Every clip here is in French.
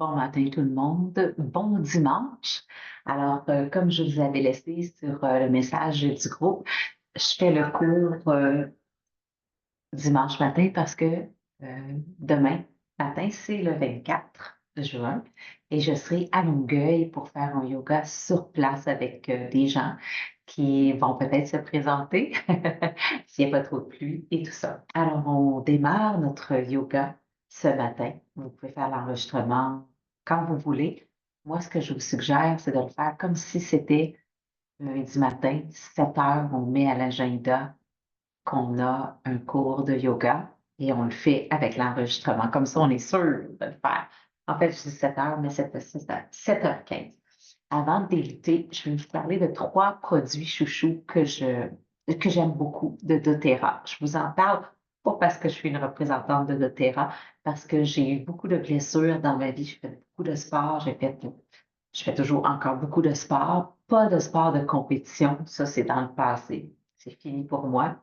Bon matin tout le monde, bon dimanche. Alors, comme je vous avais laissé sur le message du groupe, je fais le cours dimanche matin parce que demain matin, c'est le 24 juin et je serai à Longueuil pour faire un yoga sur place avec des gens qui vont peut-être se présenter s'il n'y a pas trop de pluie et tout ça. Alors, on démarre notre yoga ce matin. Vous pouvez faire l'enregistrement quand vous voulez. Moi, ce que je vous suggère, c'est de le faire comme si c'était lundi matin, 7 heures, on met à l'agenda qu'on a un cours de yoga et on le fait avec l'enregistrement. Comme ça, on est sûr de le faire. En fait, je dis 7 heures, mais c'est 7h15. Avant de débuter, je vais vous parler de 3 produits chouchous que j'aime beaucoup de doTERRA. Je vous en parle pas parce que je suis une représentante de doTERRA, parce que j'ai eu beaucoup de blessures dans ma vie. J'ai fait beaucoup de sport, je fais toujours encore beaucoup de sport, pas de sport de compétition. Ça, c'est dans le passé. C'est fini pour moi.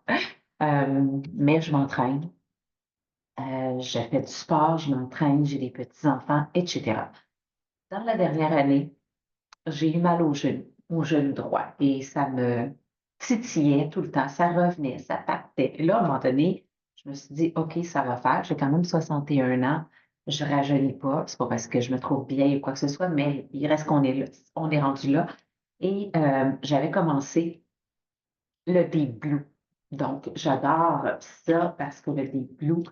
Mais je m'entraîne. Je fais du sport, je m'entraîne, j'ai des petits-enfants, etc. Dans la dernière année, j'ai eu mal au genou droit, et ça me titillait tout le temps. Ça revenait, ça partait. Et là, à un moment donné, je me suis dit, OK, ça va faire. J'ai quand même 61 ans. Je ne rajeunis pas. C'est pas parce que je me trouve vieille ou quoi que ce soit, mais il reste qu'on est là. On est rendu là. Et j'avais commencé le Deep Blue. Donc, j'adore ça parce que le Deep Blue,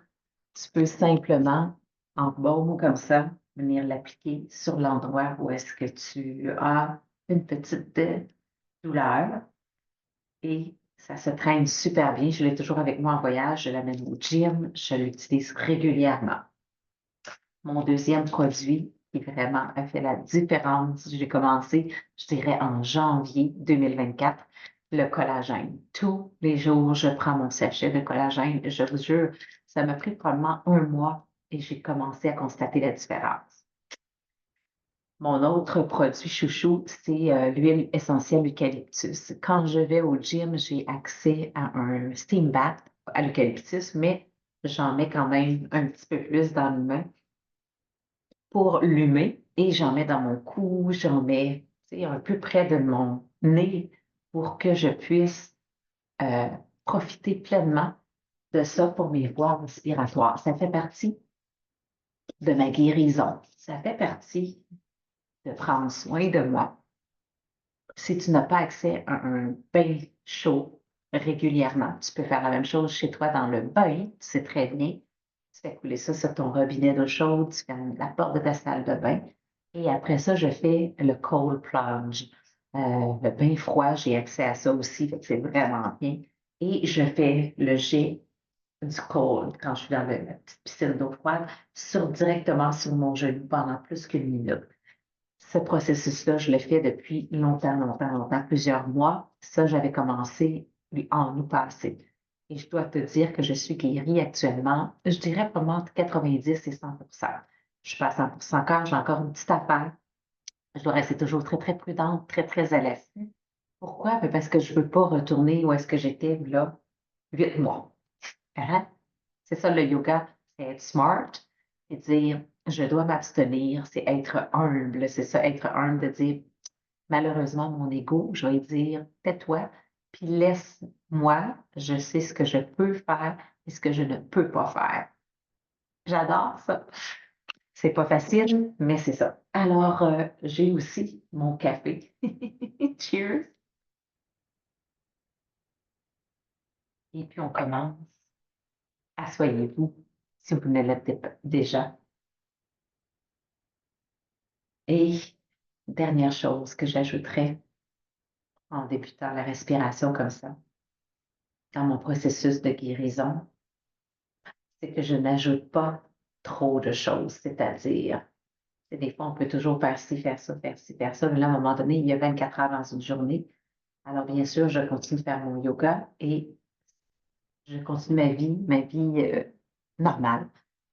tu peux simplement, en baume comme ça, venir l'appliquer sur l'endroit où est-ce que tu as une petite douleur et ça se traîne super bien. Je l'ai toujours avec moi en voyage, je l'amène au gym, je l'utilise régulièrement. Mon deuxième produit qui vraiment a fait la différence, j'ai commencé, je dirais, en janvier 2024, le collagène. Tous les jours, je prends mon sachet de collagène. Je vous jure, ça m'a pris probablement un mois et j'ai commencé à constater la différence. Mon autre produit chouchou, c'est l'huile essentielle eucalyptus. Quand je vais au gym, j'ai accès à un steam bath à l'eucalyptus, mais j'en mets quand même un petit peu plus dans le main pour l'humer et j'en mets dans mon cou, j'en mets, tu sais, un peu près de mon nez pour que je puisse euh, profiter pleinement de ça pour mes voies respiratoires. Ça fait partie de ma guérison. Ça fait partie de prendre soin de moi. Si tu n'as pas accès à un bain chaud régulièrement, tu peux faire la même chose chez toi dans le bain, tu sais très bien. Tu fais couler ça sur ton robinet d'eau chaude, tu fermes la porte de ta salle de bain. Et après ça, je fais le cold plunge. Le bain froid, j'ai accès à ça aussi, fait que c'est vraiment bien. Et je fais le jet du cold quand je suis dans la petite piscine d'eau froide, directement sur mon genou pendant plus qu'une minute. Ce processus-là, je l'ai fait depuis longtemps, longtemps, longtemps, plusieurs mois. Ça, j'avais commencé en août passé. Et je dois te dire que je suis guérie actuellement, je dirais probablement entre 90 et 100%. Je suis pas à 100% encore, j'ai encore une petite affaire. Je dois rester toujours très, très prudente, très, très à l'affût. Pourquoi? Ben, parce que je ne veux pas retourner où est-ce que j'étais là, 8 mois. Hein? C'est ça le yoga, c'est être smart et dire je dois m'abstenir, c'est être humble, c'est ça, être humble de dire malheureusement mon ego, je vais dire tais-toi, puis laisse-moi, je sais ce que je peux faire et ce que je ne peux pas faire. J'adore ça. C'est pas facile, mais c'est ça. Alors, j'ai aussi mon café. Cheers. Et puis on commence. Asseyez-vous si vous ne l'êtes pas déjà. Et dernière chose que j'ajouterais en débutant la respiration comme ça, dans mon processus de guérison, c'est que je n'ajoute pas trop de choses, c'est-à-dire, des fois, on peut toujours faire ci, faire ça, faire ci, faire ça, mais là, à un moment donné, il y a 24 heures dans une journée. Alors, bien sûr, je continue de faire mon yoga et je continue ma vie normale.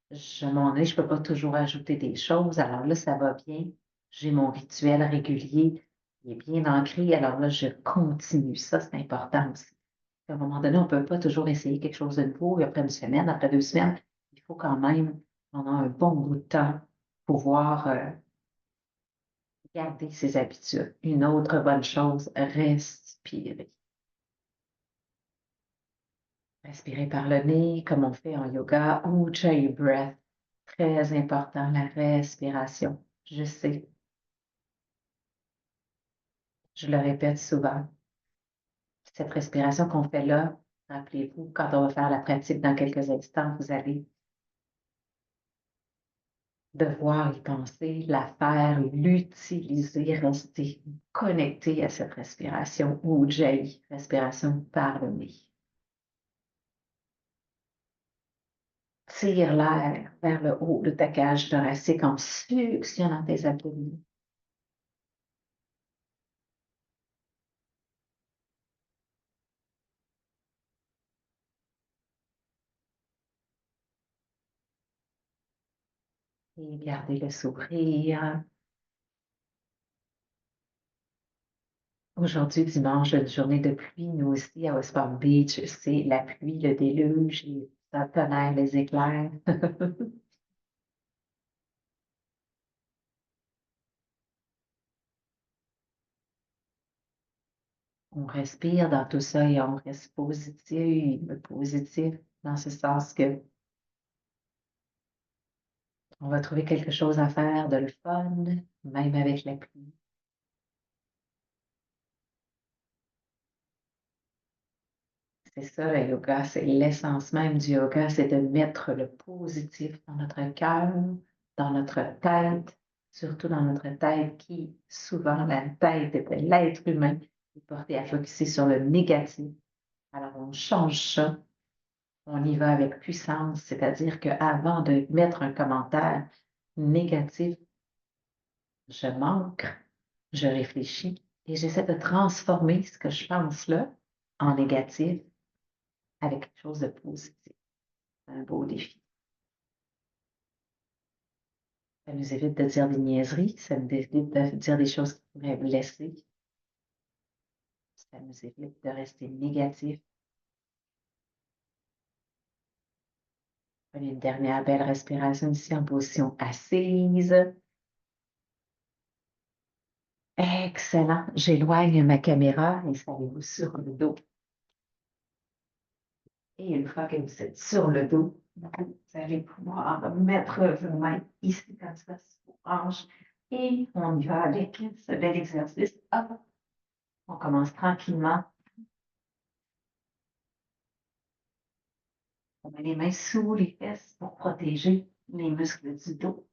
À un moment donné, je ne peux pas toujours ajouter des choses. Alors là, ça va bien. J'ai mon rituel régulier. Il est bien ancré. Alors là, je continue. Ça, c'est important aussi. À un moment donné, on ne peut pas toujours essayer quelque chose de nouveau. Et après une semaine, après 2 semaines, il faut quand même, pendant un bon bout de temps, pouvoir garder ses habitudes. Une autre bonne chose, respirer. Respirer par le nez, comme on fait en yoga, Ujjayi breath. Très important, la respiration. Je sais, je le répète souvent. Cette respiration qu'on fait là, rappelez-vous, quand on va faire la pratique dans quelques instants, vous allez devoir y penser, la faire, l'utiliser, rester connecté à cette respiration Ujjayi, respiration par le nez. Tire l'air vers le haut de ta cage thoracique en suctionnant tes abdominaux. Et gardez le sourire. Aujourd'hui, dimanche, une journée de pluie. Nous aussi, à West Palm Beach, c'est la pluie, le déluge, les tonnerres, les éclairs. On respire dans tout ça et on reste positif dans ce sens que on va trouver quelque chose à faire de le fun, même avec la pluie. C'est ça, le yoga, c'est l'essence même du yoga, c'est de mettre le positif dans notre cœur, dans notre tête, surtout dans notre tête qui, souvent, la tête de l'être humain est portée à focuser sur le négatif. Alors, on change ça, on y va avec puissance, c'est-à-dire qu'avant de mettre un commentaire négatif, je manque, je réfléchis et j'essaie de transformer ce que je pense là en négatif avec quelque chose de positif. Un beau défi. Ça nous évite de dire des niaiseries, ça nous évite de dire des choses qui pourraient blesser, ça nous évite de rester négatif. Prenez une dernière belle respiration ici en position assise. Excellent. J'éloigne ma caméra. Installez-vous sur le dos. Et une fois que vous êtes sur le dos, vous allez pouvoir mettre vos mains ici comme ça sur vos hanches. Et on y va avec ce bel exercice. Hop. On commence tranquillement. On met les mains sous les fesses pour protéger les muscles du dos.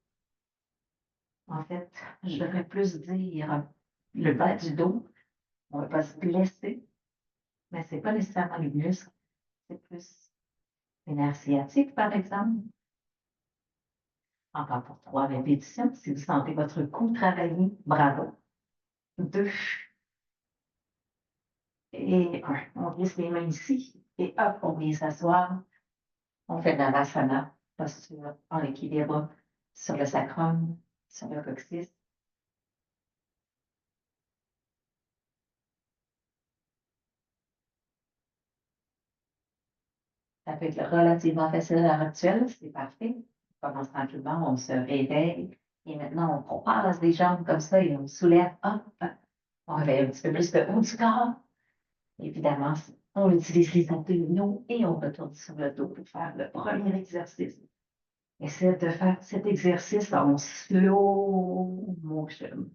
En fait, je devrais plus dire le bas du dos. On ne va pas se blesser, mais ce n'est pas nécessairement les muscles, c'est plus les nerfs sciatiques, par exemple. Encore pour 3 répétitions. Si vous sentez votre cou travailler, bravo. 2 et 1. On glisse les mains ici et hop, on vient s'asseoir. On fait de l'avasana, posture en équilibre sur le sacrum, sur le coccyx. Ça peut être relativement facile à l'heure actuelle, c'est parfait. On commence tranquillement, on se réveille et maintenant on croise les jambes comme ça et on soulève, hop, hop. On réveille un petit peu plus le haut du corps. Évidemment, on utilise les abdominaux et on retourne sur le dos pour faire le premier exercice. Essayez de faire cet exercice en slow motion.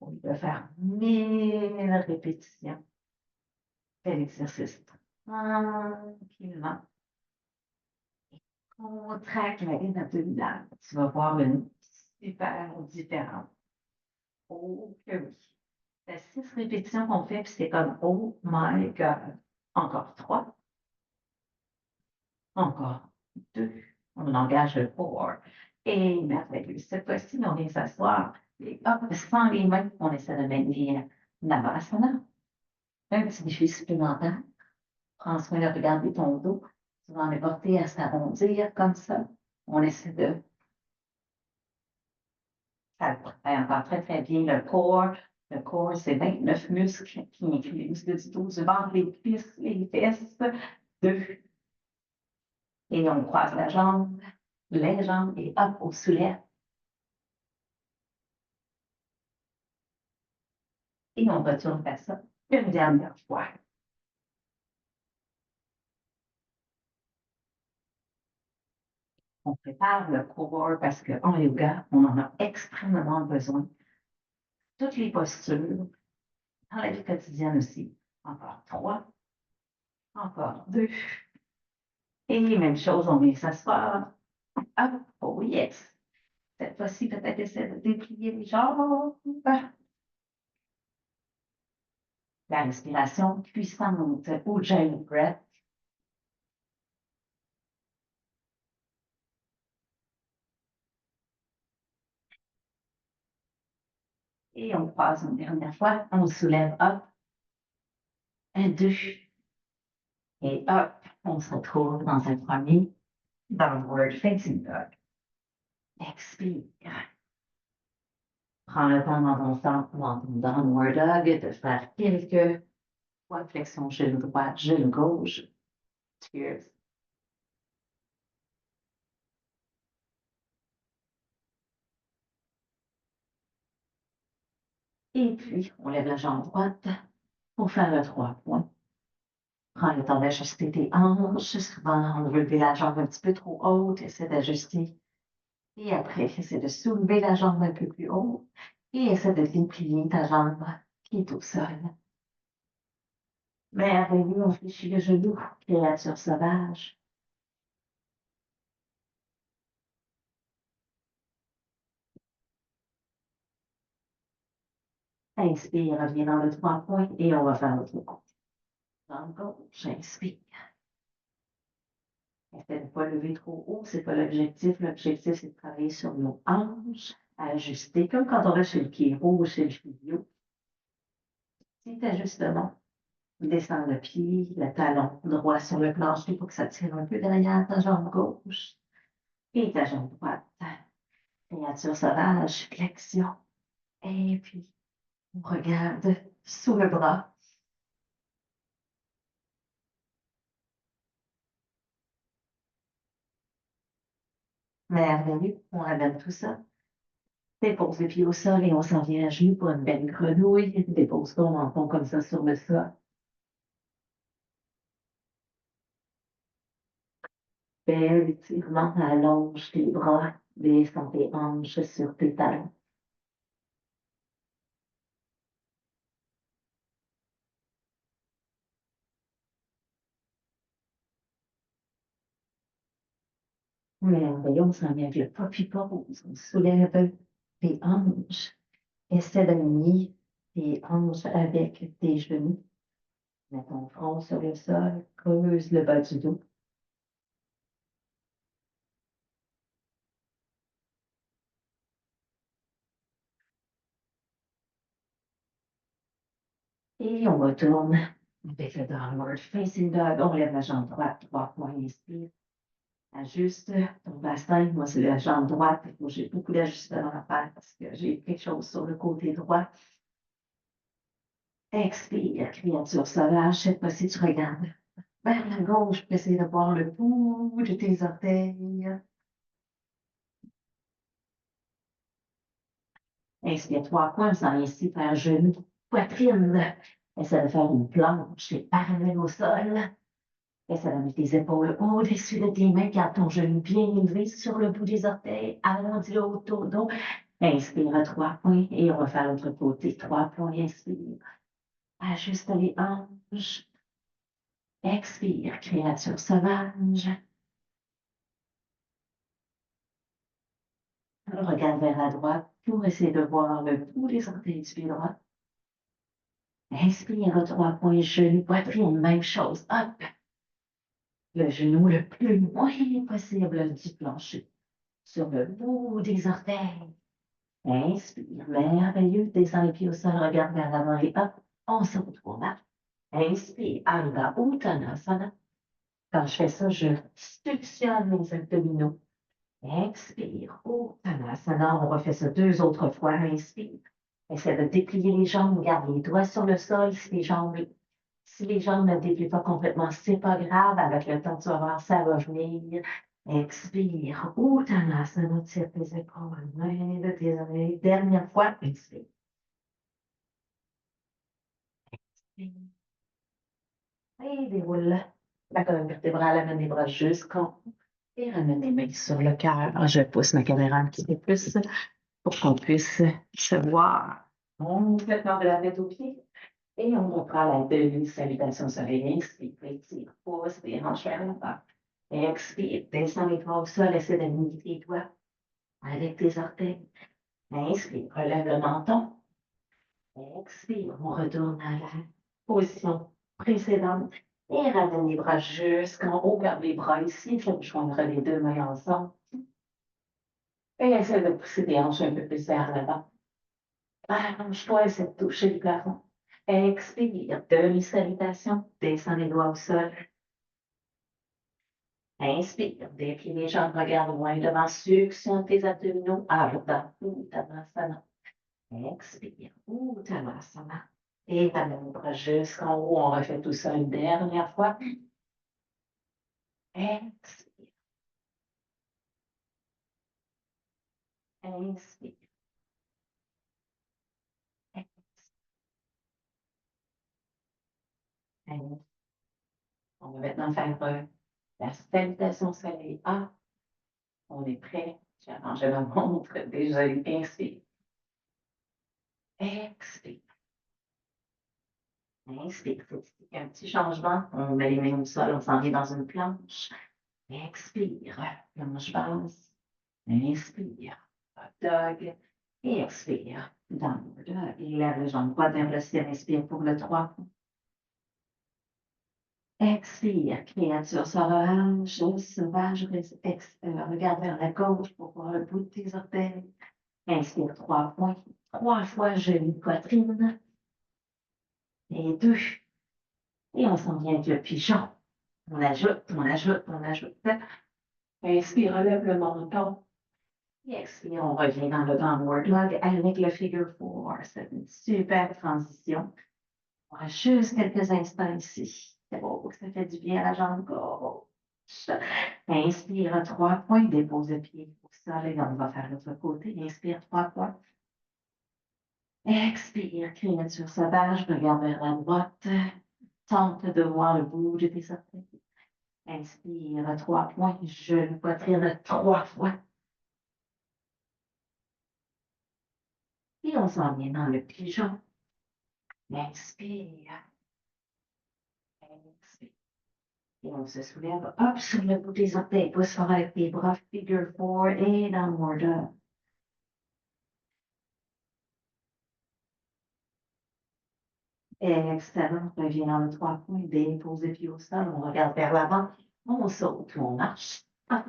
On va faire 1000 répétitions. Fais l'exercice tranquillement. Contracte la ligne abdominale. Tu vas voir une super différence. Oh que oui. C'est 6 répétitions qu'on fait, puis c'est comme oh my God. Encore 3. Encore 2. On engage le 4. Et merveilleux. Cette fois-ci, on vient s'asseoir. Et hop, sans les mains, on essaie de maintenir Navasana. Un petit défi supplémentaire. Prends soin de regarder ton dos. Tu vas en est porté à s'arrondir comme ça. On essaie de. Ça travaille encore très, très bien le corps. Le corps, c'est 29 muscles qui incluent les muscles du dos, du ventre, les cuisses, les fesses. 2. Et on croise la jambe, les jambes et hop, on soulève. Et on retourne faire ça une dernière fois. On prépare le core parce qu'en yoga, on en a extrêmement besoin. Toutes les postures, dans la vie quotidienne aussi. Encore 3, encore 2. Et même chose, on vient s'asseoir. Ah, oh yes! Cette fois-ci, peut-être essayer de déplier les jambes. La respiration puissante, Ujjayi breath. Et on passe une dernière fois. On soulève, hop. 1, 2. Et hop, on se retrouve dans un premier downward facing dog. Expire. Prends le temps dans ton downward dog de faire quelques fois flexion genou droit, genou gauche. Cheers. Et puis, on lève la jambe droite pour faire le 3 points. Prends le temps d'ajuster tes hanches. Souvent, on veut lever la jambe un petit peu trop haute. Essaie d'ajuster. Et après, essaie de soulever la jambe un peu plus haut. Et essaie de déplier ta jambe qui est au sol. Merveilleux, on fléchit le genou. Créature sauvage. Inspire, reviens dans le 3 points et on va faire l'autre côté. Jambe gauche, inspire. Essaie de ne pas lever trop haut, c'est pas l'objectif. L'objectif, c'est de travailler sur nos hanches, à ajuster, comme quand on va chez le chiro ou chez le physio. Petit ajustement. Descends le pied, le talon droit sur le plancher pour que ça tire un peu derrière ta jambe gauche et ta jambe droite. Créature sauvage, flexion. Et puis, on regarde sous le bras. Merveilleux, on ramène tout ça. Dépose les pieds au sol et on s'en vient à genoux pour une belle grenouille. Dépose ton menton comme ça sur le sol. Bel étirement, allonge tes bras, descends tes hanches sur tes talons. Merveilleux, on s'en vient avec le poppy pose. On soulève tes hanches. Essaie d'aligner tes hanches avec tes genoux. Mets ton front sur le sol, creuse le bas du dos. Et on retourne avec le downward facing dog. On lève la jambe droite, 3 points, inspire. Ajuste ton bassin. Moi, c'est la jambe droite. J'ai beaucoup d'ajustements à faire parce que j'ai quelque chose sur le côté droit. Expire, créature sauvage. Cette fois-ci, tu regardes vers la gauche pour essayer de voir le bout de tes orteils. Inspire 3 points, sans ici, faire genou, poitrine. Essaie de faire une planche, les parallèles au sol. Essaie de mettre tes épaules au-dessus de tes mains, garde ton genou bien élevé sur le bout des orteils, arrondis-le autour du dos. Inspire à 3 points et on va faire l'autre côté. 3 points, inspire. Ajuste les hanches. Expire, créature sauvage. Regarde vers la droite pour essayer de voir le bout des orteils du pied droit. Inspire à 3 points, genou, poitrine, même chose. Hop! Le genou le plus loin possible du plancher, sur le bout des orteils. Inspire, merveilleux, descends les pieds au sol, regarde vers l'avant et hop, on se retourne. Inspire, Ardha Uttanasana. Quand je fais ça, je suctionne mes abdominaux. Expire, Uttanasana. On refait ça 2 autres fois. Inspire. Essaie de déplier les jambes, garde les doigts sur le sol. Si les jambes ne déplient pas complètement, c'est pas grave. Avec le temps, tu vas voir, ça va venir. Expire. Uttanasana, tire tes épaules, main de tes oreilles. Dernière fois, inspire. Et déroule la colonne vertébrale, amène les bras jusqu'en haut et ramène les mains sur le cœur. Je pousse ma caméra un petit peu plus pour qu'on puisse se voir. On monte maintenant de la tête aux pieds et on reprend la demi-salutation soleil. Inspire, étire, pousse les hanches vers l'avant. Expire, descends les bras au sol, essaie d'aligner tes doigts avec tes orteils. Inspire, relève le menton. Expire, on retourne à la position précédente et ramène les bras jusqu'en haut, garde les bras ici, je joindre les deux mains ensemble et essaie de pousser tes hanches un peu plus vers l'avant. Allonge-toi, essaie de toucher le plafond. Expire, demi-salutation, descends les doigts au sol. Inspire, déplie les jambes, regarde loin devant, suctionne tes abdominaux, Ardha Uttanasana. Expire, Uttanasana. Et ramène les bras jusqu'en haut, on refait tout ça une dernière fois. Expire, inspire, expire. On va maintenant faire la salutation soleil A. On est prêt. J'ai arrangé ma montre déjà. Inspire. Expire. Inspire. Il y a un petit changement. On met les mains au sol. On s'en vient dans une planche. Expire. Planche basse. Inspire. Hot dog. Et expire. Downward dog. Lève les jambes droites vers le ciel. Inspire pour le 3. Expire, créature sauvage, sauvage, regarde vers la gauche pour voir le bout de tes orteils. Inspire 3 points, 3 fois genou, poitrine, et 2. Et on s'en vient avec le pigeon. On ajoute, on ajoute, on ajoute. Inspire, relève le menton. Et expire, on revient dans le downward dog avec le figure 4. C'est une super transition. On reste juste quelques instants ici. C'est beau, ça fait du bien à la jambe gauche. Inspire 3 points, dépose le pied au sol et on va faire l'autre côté. Inspire 3 points. Expire, créature sauvage, regarde vers la droite. Tente de voir le bout de tes orteils. Inspire 3 points, genou, poitrine 3 fois. Et on s'en vient dans le pigeon. Inspire. Expire. Et on se soulève, hop, sur le bout des orteils, pousse fort avec tes bras, figure 4 et downward dog. Excellent, on revient dans le 3 points, dépose les pieds au sol, on regarde vers l'avant, on saute ou on marche. Hop.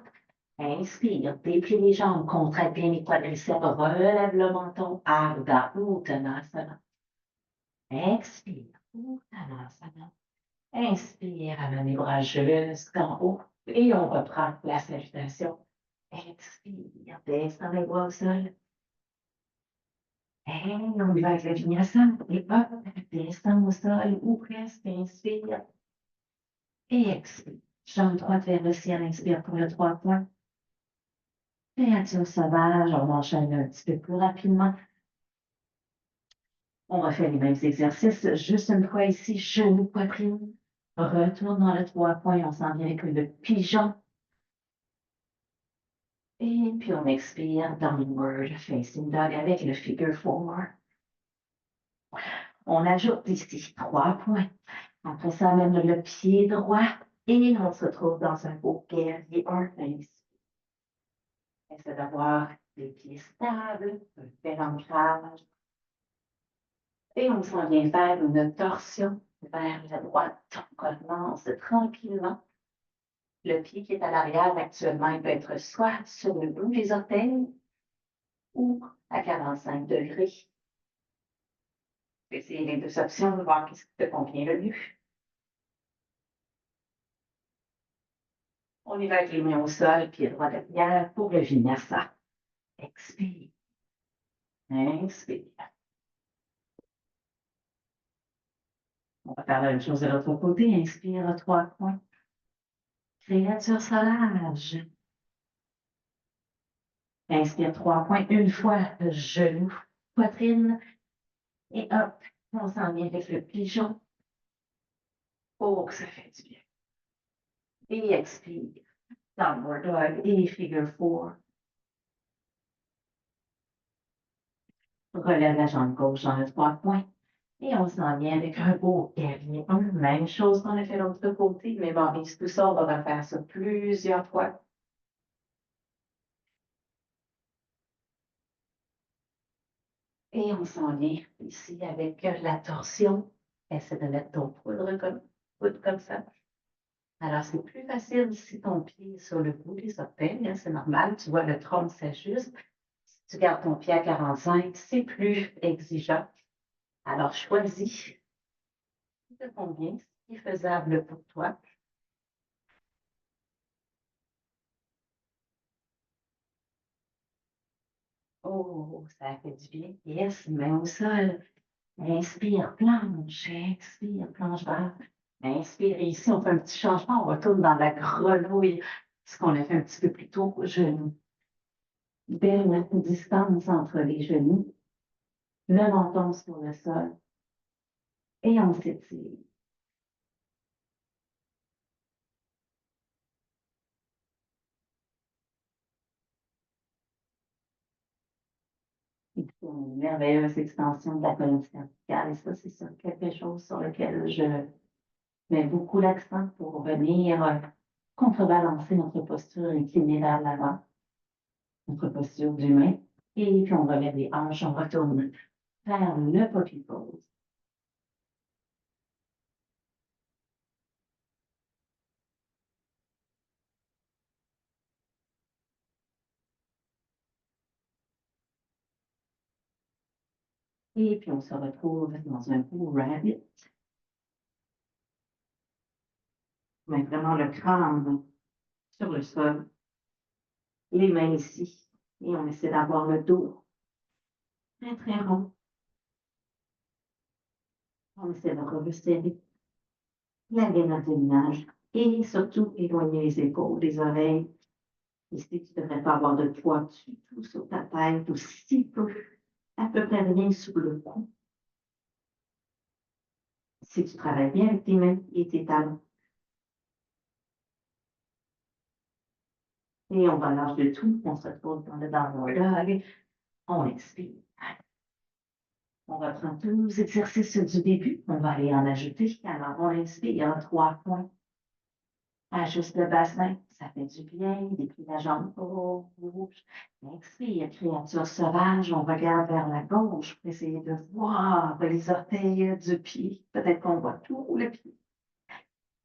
Inspire, déplie les jambes, contracte bien les quadriceps, relève le menton, Ardha Uttanasana. Expire, Uttanasana. Inspire, amène les bras jusqu'en haut et on reprend la salutation. Expire, descend les bras au sol. Et on y va avec le vinyasa. Et hop, descend au sol ou presque. Inspire et expire. Jambe droite vers le ciel. Inspire pour le 3 points. Créature sauvage, on enchaîne un petit peu plus rapidement. On refait les mêmes exercices. Juste une fois ici, genou, poitrine. Retourne dans le 3 points. On s'en vient avec le pigeon. Et puis on expire downward facing dog avec le figure 4. On ajoute ici 3 points. Après ça, amène le pied droit et on se trouve dans un beau guerrier 1. Essaie d'avoir les pieds stables, un bel ancrage. Et on s'en vient faire une torsion vers la droite. On commence tranquillement. Le pied qui est à l'arrière actuellement, il peut être soit sur le bout des orteils ou à 45 degrés. Essayez les deux options, voir ce qui te convient le mieux. On y va avec les mains au sol, pied droit derrière pour le vinyasa. Expire. Inspire. On va faire la même chose de l'autre côté. Inspire 3 points. Créature sauvage. Inspire 3 points une fois. Genou, poitrine. Et hop, on s'en vient avec le pigeon. Oh, que ça fait du bien. Et expire. Downward dog et figure four. Relève la jambe gauche dans le 3 points. Et on s'en vient avec un beau guerrier 1. Même chose qu'on a fait de l'autre côté, mais bon, et tout ça, on va refaire ça plusieurs fois. Et on s'en vient ici avec la torsion. Essaie de mettre ton coude comme ça. Alors, c'est plus facile si ton pied est sur le bout des orteils, hein, c'est normal. Tu vois, le tronc s'ajuste. Si tu gardes ton pied à 45, c'est plus exigeant. Alors, choisis de combien, ce qui est faisable pour toi. Oh, ça fait du bien. Yes, main au sol. Inspire, planche. Expire, planche vers. Inspire. Ici, on fait un petit changement. On retourne dans la grenouille. Ce qu'on a fait un petit peu plus tôt. Genoux. Belle distance entre les genoux. Le menton sur le sol. Et on s'étire. Il faut une merveilleuse extension de la colonne cervicale. Et ça, c'est sur quelque chose sur lequel je mets beaucoup l'accent pour venir contrebalancer notre posture inclinée vers l'avant, notre posture d'humain. Et puis on relève les hanches, on retourne vers le poppy pose. Et puis on se retrouve dans un beau rabbit. Mais vraiment le crâne sur le sol, les mains ici. Et on essaie d'avoir le dos très très rond. On essaie de resserrer la gaine abdominale et surtout éloigner les épaules, les oreilles. Ici, tu ne devrais pas avoir de poids du tout sur ta tête ou si peu, à peu près rien sous le cou. Si tu travailles bien avec tes mains et tes talons. Et on relâche le tout, on se retrouve dans le downward dog. On expire. On reprend tous nos exercices du début. On va aller en ajouter. Alors, on inspire 3 points. Ajuste le bassin, ça fait du bien. Déplie la jambe gauche. Expire, créature sauvage. On regarde vers la gauche pour essayer de voir les orteils du pied. Peut-être qu'on voit tout le pied.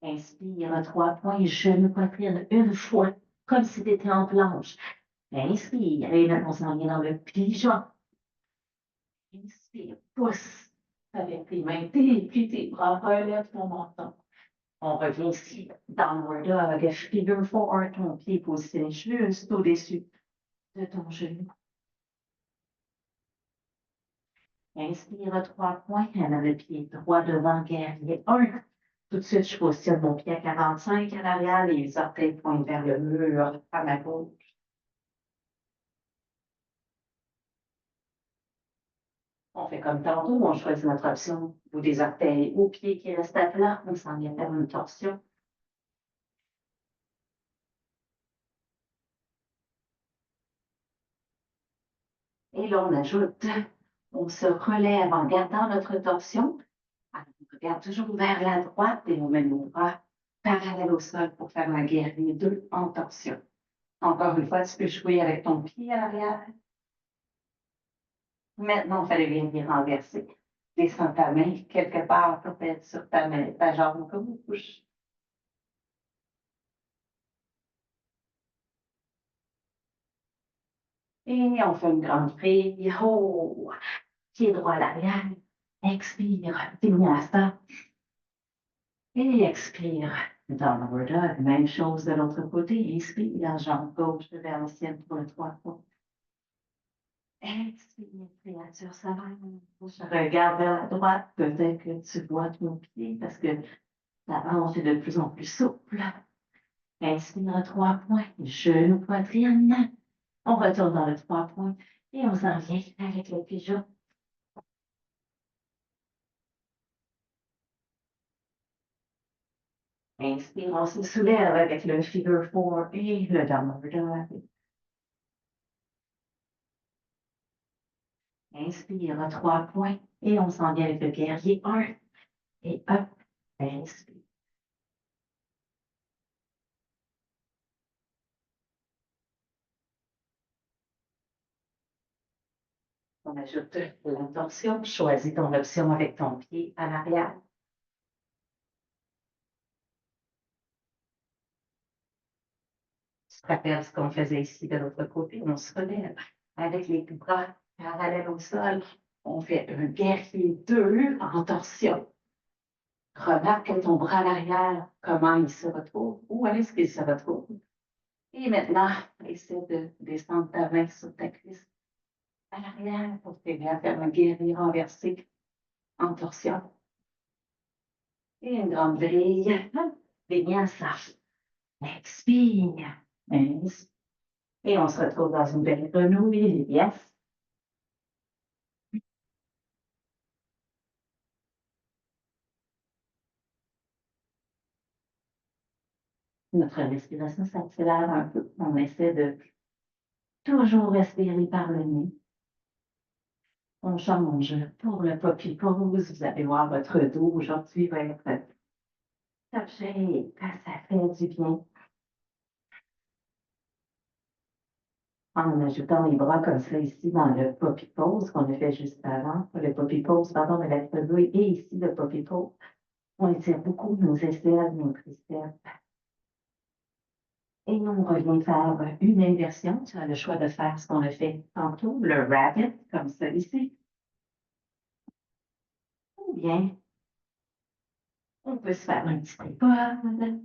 Inspire 3 points, genou, poitrine une fois, comme si tu étais en planche. Inspire, et maintenant on s'en vient dans le pigeon. Inspire, pousse avec tes mains, tes pieds, tes bras, relève ton menton. On revient ici, downward dog, figure four, ton pied positionné juste au-dessus de ton genou. Inspire 3 points, amène le pied droit devant, guerrier 1. Tout de suite, je positionne mon pied à 45 à l'arrière, les orteils pointent vers le mur à ma gauche. On fait comme tantôt, on choisit notre option ou des orteils aux pieds qui restent à plat, on s'en vient faire une torsion. Et là, on ajoute, on se relève en gardant notre torsion. Alors, on regarde toujours vers la droite et on met nos bras parallèles au sol pour faire un guerrier 2 en torsion. Encore une fois, tu peux jouer avec ton pied à l'arrière. Maintenant, on fait le guerrier renversé. Descends ta main quelque part, peut-être sur ta main, ta jambe gauche. Et on fait une grande vrille. Oh! Pied droit à l'arrière. Expire, vinyasa. Et expire. Downward dog. Même chose de l'autre côté. Inspire, la jambe gauche vers le ciel pour le 3 points. Expire, créature sauvage. Je regarde vers la droite. Peut-être que tu vois ton pied parce que la hanche est de plus en plus souple. Inspire 3 points. Genou, poitrine. On retourne dans le 3 points et on s'en vient avec le pigeon. Inspire, on se soulève avec le figure four et le downward dog. Inspire, 3 points et on s'en vient avec le guerrier 1 et up. Inspire. On ajoute la torsion. Choisis ton option avec ton pied à l'arrière. Tu te rappelles ce qu'on faisait ici de l'autre côté. On se relève avec les bras parallèles au sol. On fait un guerrier 2 en torsion. Remarque ton bras à l'arrière, comment il se retrouve, où est-ce qu'il se retrouve. Et maintenant, essaie de descendre ta main sur ta cuisse à l'arrière pour t'aider à faire un guerrier renversé en torsion. Et une grande vrille. Et bien ça. Expire. Inspire. Et on se retrouve dans une belle grenouille. Yes. Notre respiration s'accélère un peu. On essaie de toujours respirer par le nez. On change pour le poppy pose. Vous allez voir votre dos aujourd'hui va être touché. Ça fait du bien. En ajoutant les bras comme ça ici dans le poppy pose qu'on a fait juste avant. Le poppy pose, pardon, de la grenouille et ici le poppy pose. On étire beaucoup nos aisselles, nos triceps. Et on revient faire une inversion. Tu as le choix de faire ce qu'on a fait tantôt, le rabbit, comme celui-ci. Ou bien, on peut se faire un petit tripode.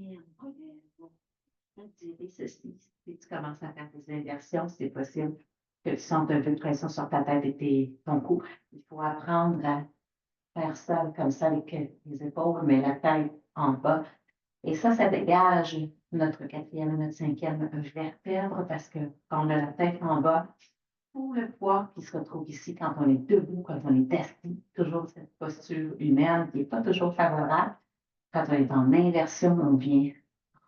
Et on relève. Dirais ceci. Si tu commences à faire des inversions, c'est possible que tu sentes un peu de pression sur ta tête et ton cou. Il faut apprendre à faire ça comme ça avec les épaules, mais la tête en bas. Et ça dégage notre quatrième et notre cinquième vertèbre parce que quand on a la tête en bas, tout le poids qui se retrouve ici quand on est debout, quand on est assis, toujours cette posture humaine qui n'est pas toujours favorable. Quand on est en inversion, on vient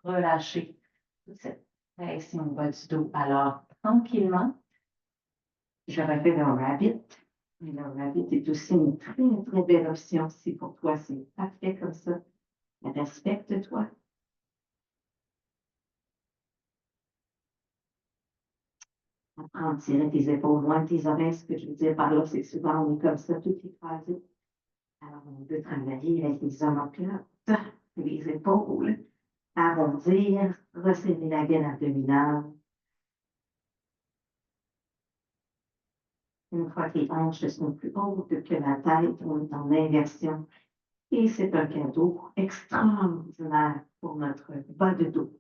relâcher toute cette pression au bas du dos. Alors, tranquillement, je refais le rabbit. Et le rabbit est aussi une très, très belle option si pour toi c'est parfait comme ça. Respecte-toi. Apprends à tirer tes épaules loin de tes oreilles. Ce que je veux dire par là, c'est souvent on est comme ça, tout écrasé. Alors, on peut travailler avec les omoplates, les épaules, arrondir, resserrer la gaine abdominale. Une fois que les hanches sont plus hautes que la tête, on est en inversion. Et c'est un cadeau extraordinaire pour notre bas de dos.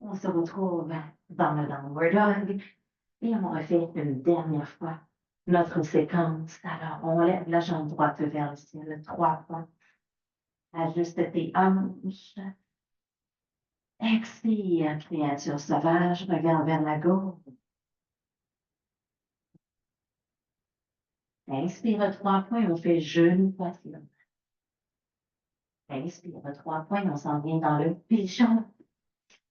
On se retrouve dans le downward dog et on refait une dernière fois notre séquence. Alors, on lève la jambe droite vers le ciel, 3 points. Ajuste tes hanches. Expire, créature sauvage, regarde vers la gauche. Inspire 3 points, on fait genou poitrine. Inspire 3 points, on s'en vient dans le pigeon.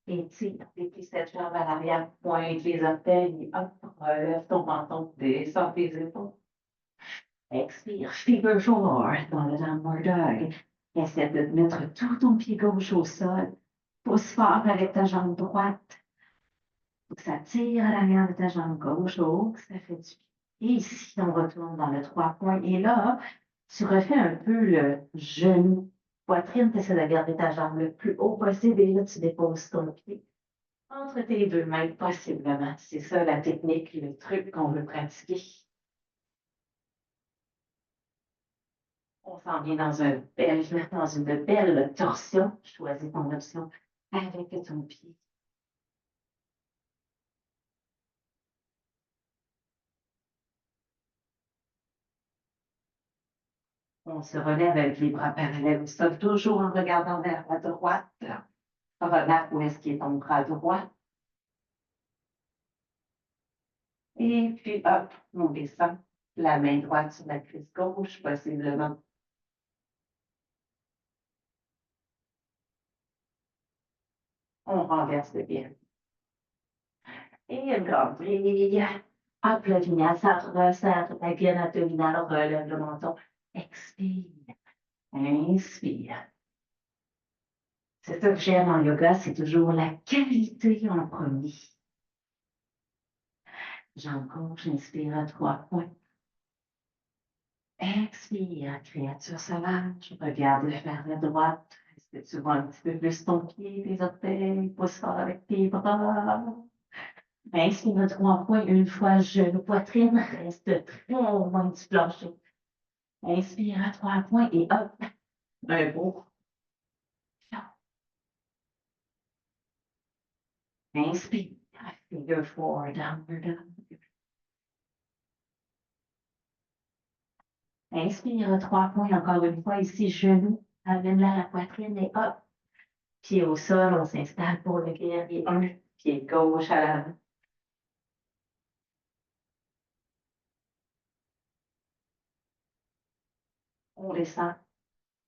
Étire, déplie cette jambe à l'arrière, pointe les orteils, et hop, relève ton menton, descends tes épaules. Expire, figure four dans le downward dog. Essaie de mettre tout ton pied gauche au sol. Pousse fort avec ta jambe droite. Faut que ça tire à l'arrière de ta jambe gauche, oh, que ça fait du bien. Et ici, on retourne dans le 3 points. Et là, tu refais un peu le genou. Poitrine, tu essaies de garder ta jambe le plus haut possible. Et là, tu déposes ton pied. Entre tes deux mains, possiblement. C'est ça la technique, le truc qu'on veut pratiquer. On s'en vient dans une belle torsion. Choisis ton option avec ton pied. On se relève avec les bras parallèles au sol, toujours en regardant vers la droite. Remarque où est-ce qu'il est ton bras droit. Et puis, hop, on descend. La main droite sur la cuisse gauche, possiblement. On renverse le bien. Et une grande brille. Hop, le vinyasa, ça resserre la gaine abdominale, relève le menton. Expire. Inspire. C'est ça que j'aime en yoga, c'est toujours la qualité en premier. Jambe gauche, inspire à 3 points. Expire, créature sauvage. Regarde vers la droite. Est-ce que tu vois un petit peu plus ton pied, tes orteils? Pousse fort avec tes bras. Inspire à 3 points. Une fois genou, poitrine. Reste très loin du plancher. Inspire à 3 points et hop, un beau. Inspire. Figure four, downward dog. Inspire à 3 points, encore une fois, ici, genou, amène-la à la poitrine et hop, pied au sol, on s'installe pour le guerrier 1, pied gauche à l'avant. On descend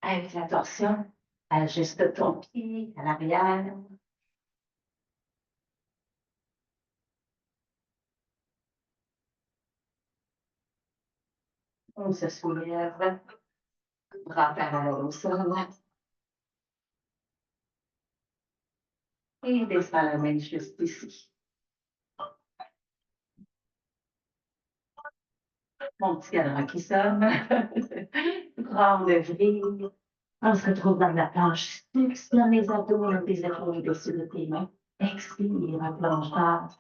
avec la torsion, ajuste ton pied à l'arrière. On se soulève, bras parallèles au sol et descend la main juste ici. Mon petit cadran qui sonne. Grande vrille. On se retrouve dans la planche. Flexion les abdos, des épaules au-dessus de tes mains. Expire, planche basse.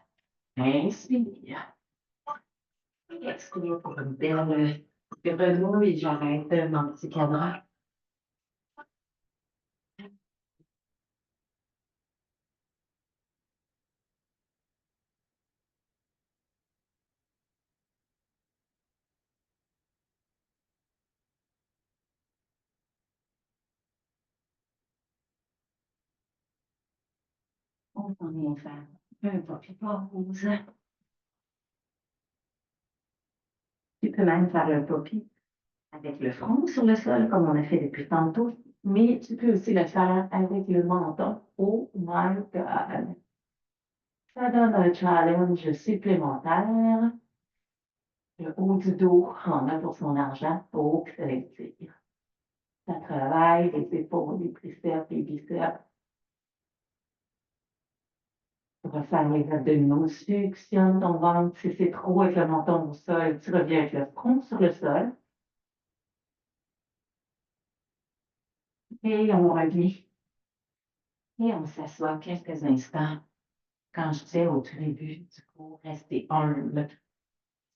Inspire. Expire pour une belle grenouille. J'arrête mon petit cadran. On s'en vient faire un poppy pose. Tu peux même faire un poppy avec le front sur le sol, comme on a fait depuis tantôt, mais tu peux aussi le faire avec le menton. Oh my God! Ça donne un challenge supplémentaire. Le haut du dos en a pour son argent, faut que ça l'étire. Ça travaille les épaules, les triceps, les biceps. Refaire les abdominaux, suctionne ton ventre. Si c'est trop avec le menton au sol, tu reviens avec le front sur le sol. Et on revient. Et on s'assoit quelques instants. Quand je disais au tout début du cours, rester humble,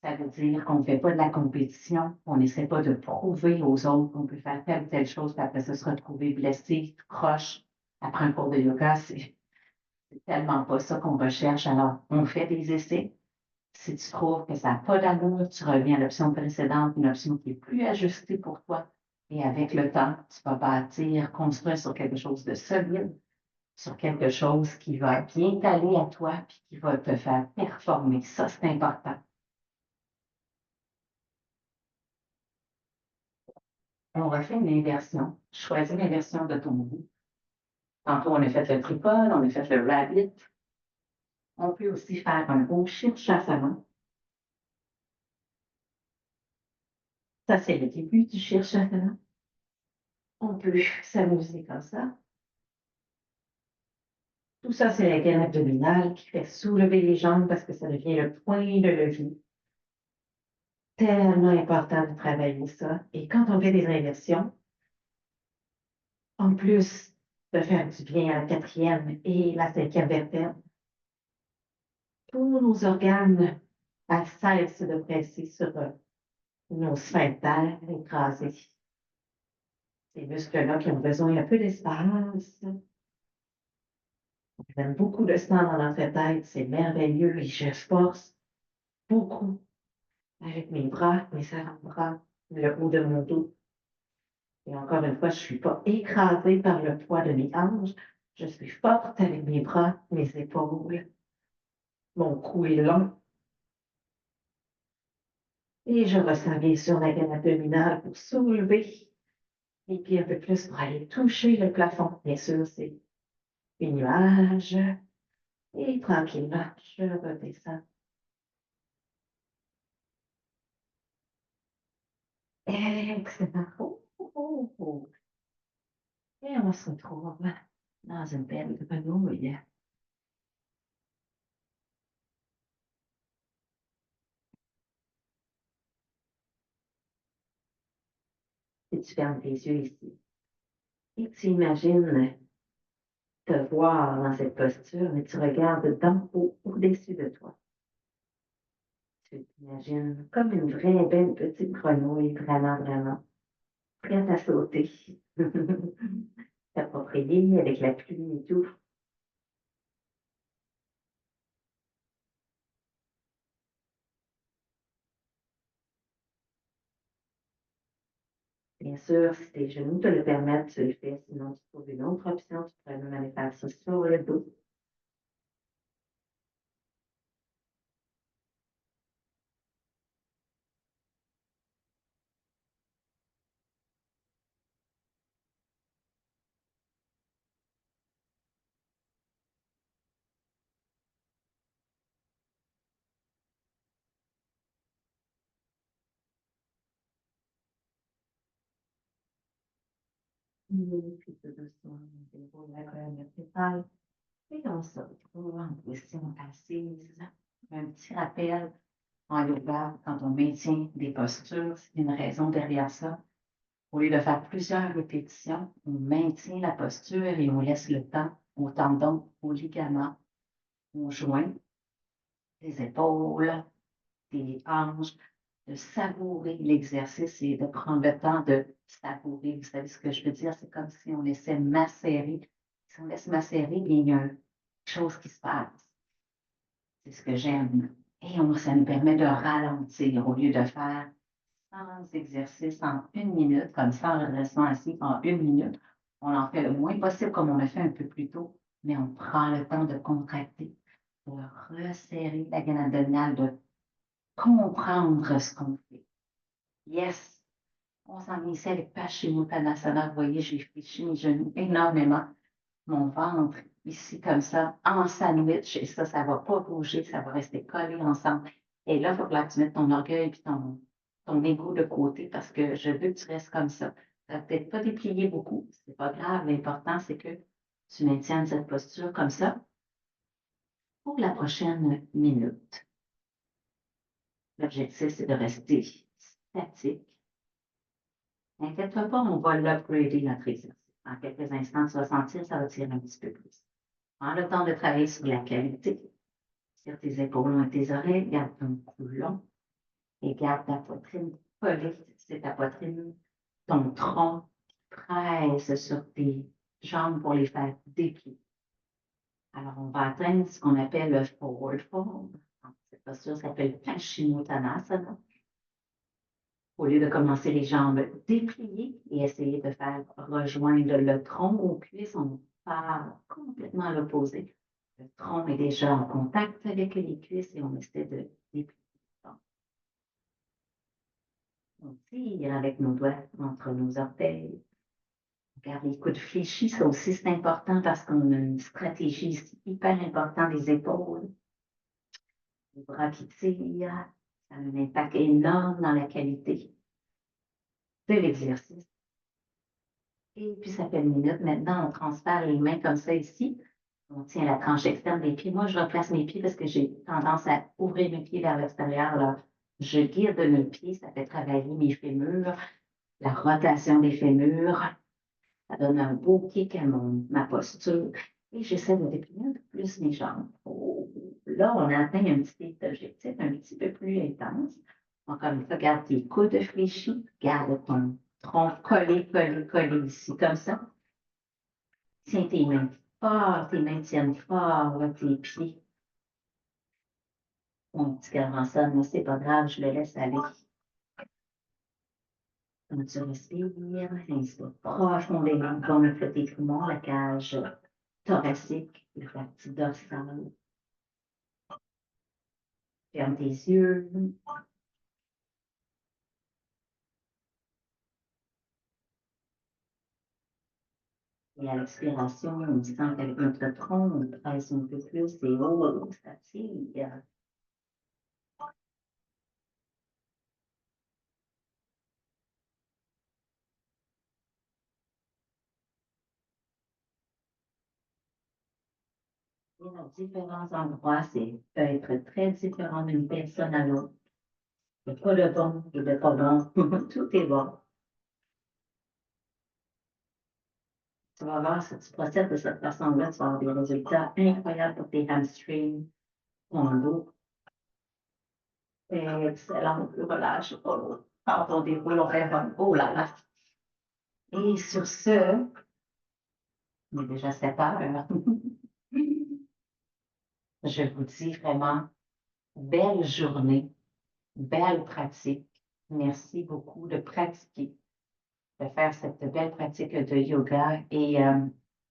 ça veut dire qu'on ne fait pas de la compétition, on n'essaie pas de prouver aux autres qu'on peut faire telle ou telle chose, puis après ça se retrouver blessé, tout croche. Après un cours de yoga, c'est tellement pas ça qu'on recherche. Alors, on fait des essais. Si tu trouves que ça n'a pas d'allure, tu reviens à l'option précédente, une option qui est plus ajustée pour toi. Et avec le temps, tu vas bâtir, construire sur quelque chose de solide, sur quelque chose qui va bien t'aller à toi, puis qui va te faire performer. Ça, c'est important. On refait une inversion. Choisis l'inversion de ton goût. Tantôt, on a fait le tripod, on a fait le rabbit. On peut aussi faire un beau Shirshasana. Ça, c'est le début du Shirshasana. On peut s'amuser comme ça. Tout ça, c'est la gaine abdominale qui fait soulever les jambes parce que ça devient le point de levier. Tellement important de travailler ça. Et quand on fait des inversions, en plus de faire du bien à la quatrième et la cinquième vertèbre, tous nos organes cessent de presser sur nos sphincters écrasés. Ces muscles-là qui ont besoin d'un peu d'espace. On donne beaucoup de sang dans notre tête, c'est merveilleux et je force beaucoup avec mes bras, mes avant-bras, le haut de mon dos. Et encore une fois, je ne suis pas écrasée par le poids de mes hanches. Je suis forte avec mes bras, mes épaules. Mon cou est long. Et je ressens bien sûr la gaine abdominale pour soulever les pieds un peu plus pour aller toucher le plafond. Bien sûr, c'est des nuages. Et tranquillement, je redescends. Excellent. Oh, oh, oh, oh. Et on se retrouve dans une belle grenouille. Et tu fermes tes yeux ici. Et tu imagines te voir dans cette posture, mais tu regardes d'en haut, au-dessus de toi. Tu t'imagines comme une vraie belle petite grenouille, vraiment, vraiment prête à sauter. T'approprier avec la pluie et tout. Bien sûr, si tes genoux te le permettent, tu le fais. Sinon, tu trouves une autre option. Tu pourrais même aller faire ça sur le dos. Et puis tout doucement, on déroule la colonne vertébrale. Et on se retrouve en position assise. Un petit rappel en yoga, quand on maintient des postures, c'est une raison derrière ça. Au lieu de faire plusieurs répétitions, on maintient la posture et on laisse le temps aux tendons, aux ligaments, aux joints, des épaules, des hanches, de savourer l'exercice et de prendre le temps de savourer. Vous savez ce que je veux dire? C'est comme si on laissait macérer. Si on laisse macérer, bien, il y a une chose qui se passe. C'est ce que j'aime. Et ça nous permet de ralentir au lieu de faire 100 exercices en 1 minute, comme ça, en restant assis en 1 minute. On en fait le moins possible comme on l'a fait un peu plus tôt, mais on prend le temps de contracter, de resserrer la gaine abdominale, de comprendre ce qu'on fait. Yes! On s'en vient ici avec Paschimottanasana. Vous voyez, j'ai fléchi mes genoux énormément. Mon ventre ici comme ça, en sandwich. Et ça ne va pas bouger, ça va rester collé ensemble. Et là, il faut que tu mettes ton orgueil et ton ego de côté parce que je veux que tu restes comme ça. Tu vas peut-être pas déplier beaucoup, c'est pas grave. L'important, c'est que tu maintiennes cette posture comme ça pour la prochaine minute. L'objectif, c'est de rester statique. N'inquiète-toi pas, on va l'upgrader notre exercice. En quelques instants, tu vas sentir, ça va tirer un petit peu plus. Prends le temps de travailler sur la qualité. Tire tes épaules et tes oreilles, garde ton cou long et garde ta poitrine collée. C'est ta poitrine, ton tronc qui presse sur tes jambes pour les faire déplier. Alors, on va atteindre ce qu'on appelle le forward fold. Cette posture s'appelle Paschimottanasana. Au lieu de commencer les jambes dépliées et essayer de faire rejoindre le tronc aux cuisses, on part complètement à l'opposé. Le tronc est déjà en contact avec les cuisses et on essaie de déplier. On tire avec nos doigts entre nos orteils. On garde les coudes fléchis, ça aussi c'est important parce qu'on a une stratégie ici hyper importante des épaules. Les bras qui tirent, ça a un impact énorme dans la qualité de l'exercice. Et puis, ça fait 1 minute. Maintenant, on transfère les mains comme ça ici. On tient la tranche externe des pieds. Moi, je replace mes pieds parce que j'ai tendance à ouvrir mes pieds vers l'extérieur. Alors, je guide mes pieds. Ça fait travailler mes fémurs, la rotation des fémurs. Ça donne un beau kick à ma posture. Et j'essaie de déplier un peu plus mes jambes. Oh. Là, on atteint un petit objectif un petit peu plus intense. Encore une fois, garde tes coudes fléchis, garde ton tronc collé, collé, collé ici, comme ça. Tiens tes mains tiennent fort, là, tes pieds. Mon petit garçon, moi, c'est pas grave, je le laisse aller. Quand tu respires, inspire profondément comme le fait tes poumons, la cage thoracique, la partie dorsale. Ferme tes yeux. Et à l'expiration, on sent qu'avec notre tronc, on presse un peu plus et oh, ça tire. Et à différents endroits, c'est peut être très différent d'une personne à l'autre. Il n'y a pas de bon et de pas bon. Tout est bon. Tu vas voir, si tu procèdes de cette façon-là, tu vas avoir des résultats incroyables pour tes hamstrings, ton dos. Excellent, relâche. Oh, quand on déroule, on fait un oh là là. Et sur ce, il est déjà 7 heures. Je vous dis vraiment, belle journée, belle pratique. Merci beaucoup de pratiquer, de faire cette belle pratique de yoga et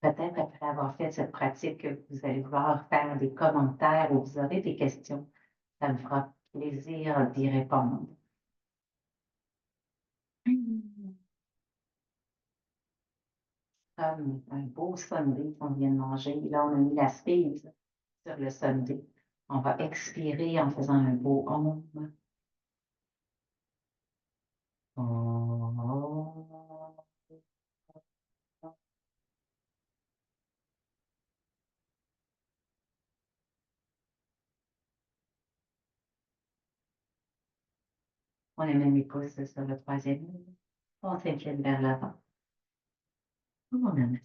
peut-être après avoir fait cette pratique, vous allez vouloir faire des commentaires ou vous aurez des questions. Ça me fera plaisir d'y répondre. Comme un beau sundae qu'on vient de manger. Là, on a mis la cerise sur le sundae. On va expirer en faisant un beau om. Om. On amène les pouces sur le troisième œil. On s'incline vers l'avant. On amène.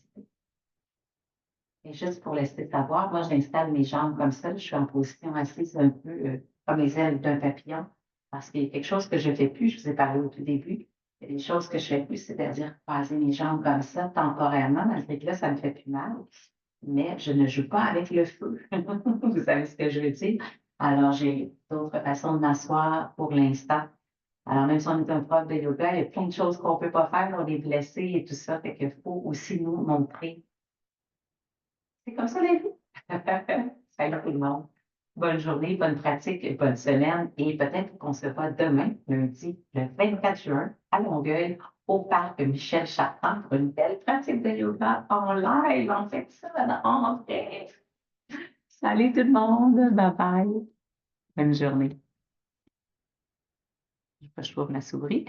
Et juste pour laisser savoir, moi, j'installe mes jambes comme ça. Je suis en position assise un peu comme les ailes d'un papillon. Parce qu'il y a quelque chose que je ne fais plus, je vous ai parlé au tout début. Il y a des choses que je ne fais plus, c'est-à-dire croiser mes jambes comme ça temporairement, malgré que là, ça me fait plus mal. Mais je ne joue pas avec le feu. Vous savez ce que je veux dire? Alors, j'ai d'autres façons de m'asseoir pour l'instant. Alors, même si on est un prof de yoga, il y a plein de choses qu'on ne peut pas faire, on est blessé et tout ça. Fait qu'il faut aussi nous montrer. C'est comme ça la vie. Salut tout le monde. Bonne journée, bonne pratique, bonne semaine et peut-être qu'on se voit demain, lundi, le 24 juin, à Longueuil, au parc Michel Chartrand pour une belle pratique de yoga en live. On fait ça en vrai. Salut tout le monde. Bye bye. Bonne journée. Je trouve ma souris.